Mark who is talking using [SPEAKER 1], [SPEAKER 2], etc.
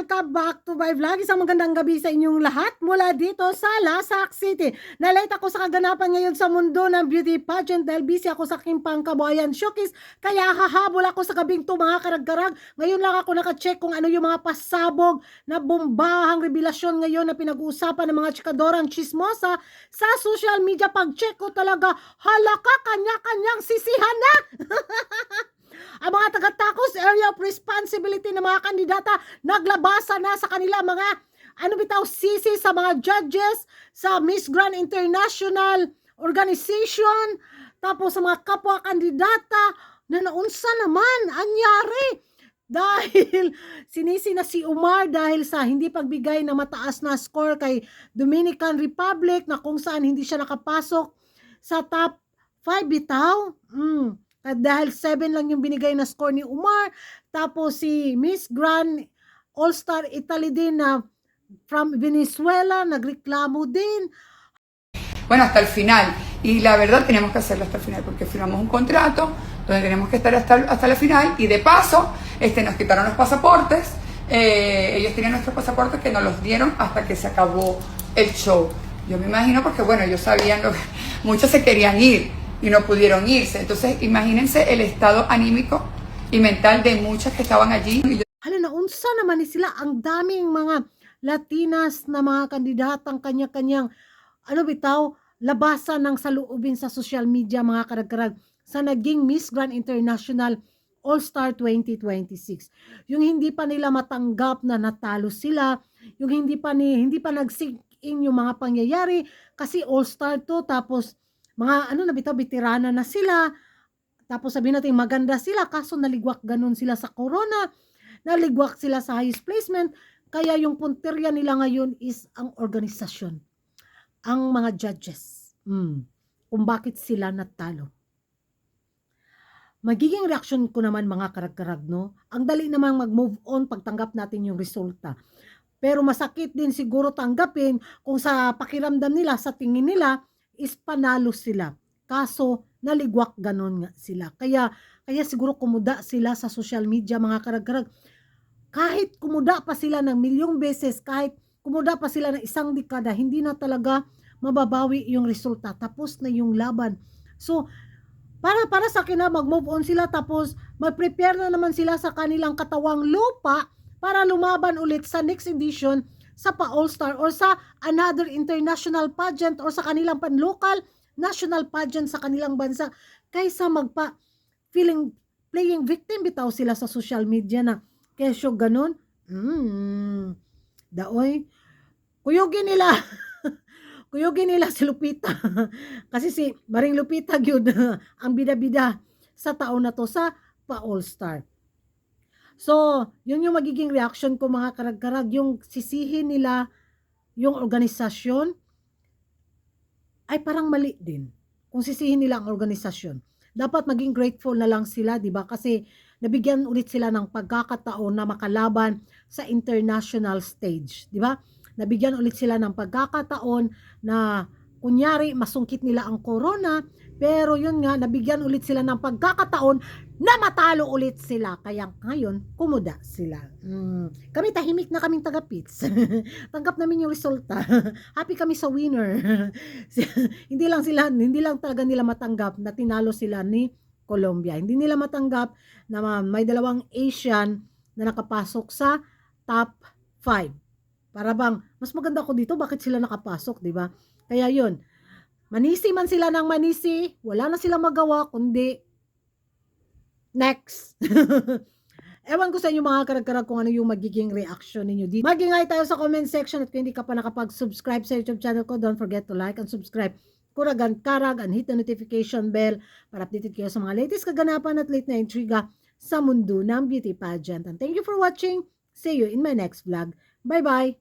[SPEAKER 1] welcome back to my vlog. Isang magandang gabi sa inyong lahat mula dito sa Lasak City. Nalate ako sa kaganapan ngayon sa mundo ng beauty pageant dahil busy ako sa aking pangkabuhayan showcase. Kaya hahabol ako sa gabing to mga karag-karag. Ngayon lang ako nakacheck kung ano yung mga pasabog na bombahang revelasyon ngayon na pinag-uusapan ng mga chikadorang chismosa sa social media. Pag-check ko talaga, halaka kanya-kanyang sisihan na! Ang mga taga-takos area of responsibility ng mga kandidata naglabasa na sa kanila mga sisi sa mga judges sa Miss Grand International Organization, tapos sa mga kapwa kandidata na naunsa naman anyari dahil sinisi na si Umar dahil sa hindi pagbigay ng mataas na score kay Dominican Republic na kung saan hindi siya nakapasok sa top 5 bitaw. Dahil 7 lang yung binigay na score ni Umar. Tapos si Miss Grand All-Star Italy din na from Venezuela, nagreklamo din.
[SPEAKER 2] Bueno, hasta el final. Y la verdad teníamos que hacerlo hasta el final porque firmamos un contrato donde tenemos que estar hasta la final y de paso nos quitaron los pasaportes. Ellos tenían nuestros pasaportes que nos los dieron hasta que se acabó el show. Yo me imagino porque bueno, ellos sabían lo que muchos se querían ir y no pudieron irse. Entonces, imagínense el estado anímico y mental de muchas que estaban allí.
[SPEAKER 1] Hala, naunsa naman ni sila ang daming mga Latinas na mga kandidatang kanya-kanyang labasan ng saloobin sa social media mga karag-karag sa naging Miss Grand International All-Star 2026. Yung hindi pa nila matanggap na natalo sila, yung hindi pa nag-sink in yung mga pangyayari kasi All-Star to, tapos mga veterana na sila, tapos sabihin natin maganda sila, kaso naligwak ganun sila sa corona, naligwak sila sa highest placement, kaya yung punterya nila ngayon is ang organisasyon, ang mga judges, kung bakit sila natalo. Magiging reaction ko naman mga karag-karag, no? Ang dali namang mag-move on pagtanggap natin yung resulta. Pero masakit din siguro tanggapin kung sa pakiramdam nila, sa tingin nila, is panalo sila. Kaso, naligwak ganon nga sila. Kaya siguro kumuda sila sa social media mga karag-karag. Kahit kumuda pa sila ng milyong beses, kahit kumuda pa sila ng isang dekada, hindi na talaga mababawi yung resulta. Tapos na yung laban. So, para sa akin na mag-move on sila, tapos mag-prepare na naman sila sa kanilang katawang lupa para lumaban ulit sa next edition sa pa-All-Star or sa another international pageant or sa kanilang pan-local national pageant sa kanilang bansa kaysa playing victim bitaw sila sa social media na kesyo ganun. Daoy, kuyugin nila si Lupita kasi si Maring Lupita gyud ang bida-bida sa taon na to sa pa-All-Star. So, yun yung magiging reaction ko mga karag-karag, yung sisihin nila yung organisasyon ay parang mali din. Kung sisihin nila ang organisasyon, dapat maging grateful na lang sila, di ba? Kasi nabigyan ulit sila ng pagkakataon na makalaban sa international stage, di ba? Nabigyan ulit sila ng pagkakataon na kunyari masungkit nila ang corona, pero yun nga, nabigyan ulit sila ng pagkakataon na matalo ulit sila. Kaya ngayon, kumuda sila. Kami tahimik na kaming taga-pits. Tanggap namin yung resulta. Happy kami sa winner. hindi lang talaga nila matanggap na tinalo sila ni Colombia. Hindi nila matanggap na may dalawang Asian na nakapasok sa top 5. Para bang, mas maganda ko dito, bakit sila nakapasok, di ba? Kaya yun, manisi man sila ng manisi, wala na silang magawa, kundi next. Ewan ko sa inyo mga karag-karag kung ano yung magiging reaction ninyo dito. Mag-ingay tayo sa comment section at kung hindi ka pa nakapag-subscribe sa YouTube channel ko, don't forget to like and subscribe. Kuragan karag and hit the notification bell para updated kayo sa mga latest kaganapan at late na intriga sa mundo ng beauty pageant. And thank you for watching. See you in my next vlog. Bye-bye!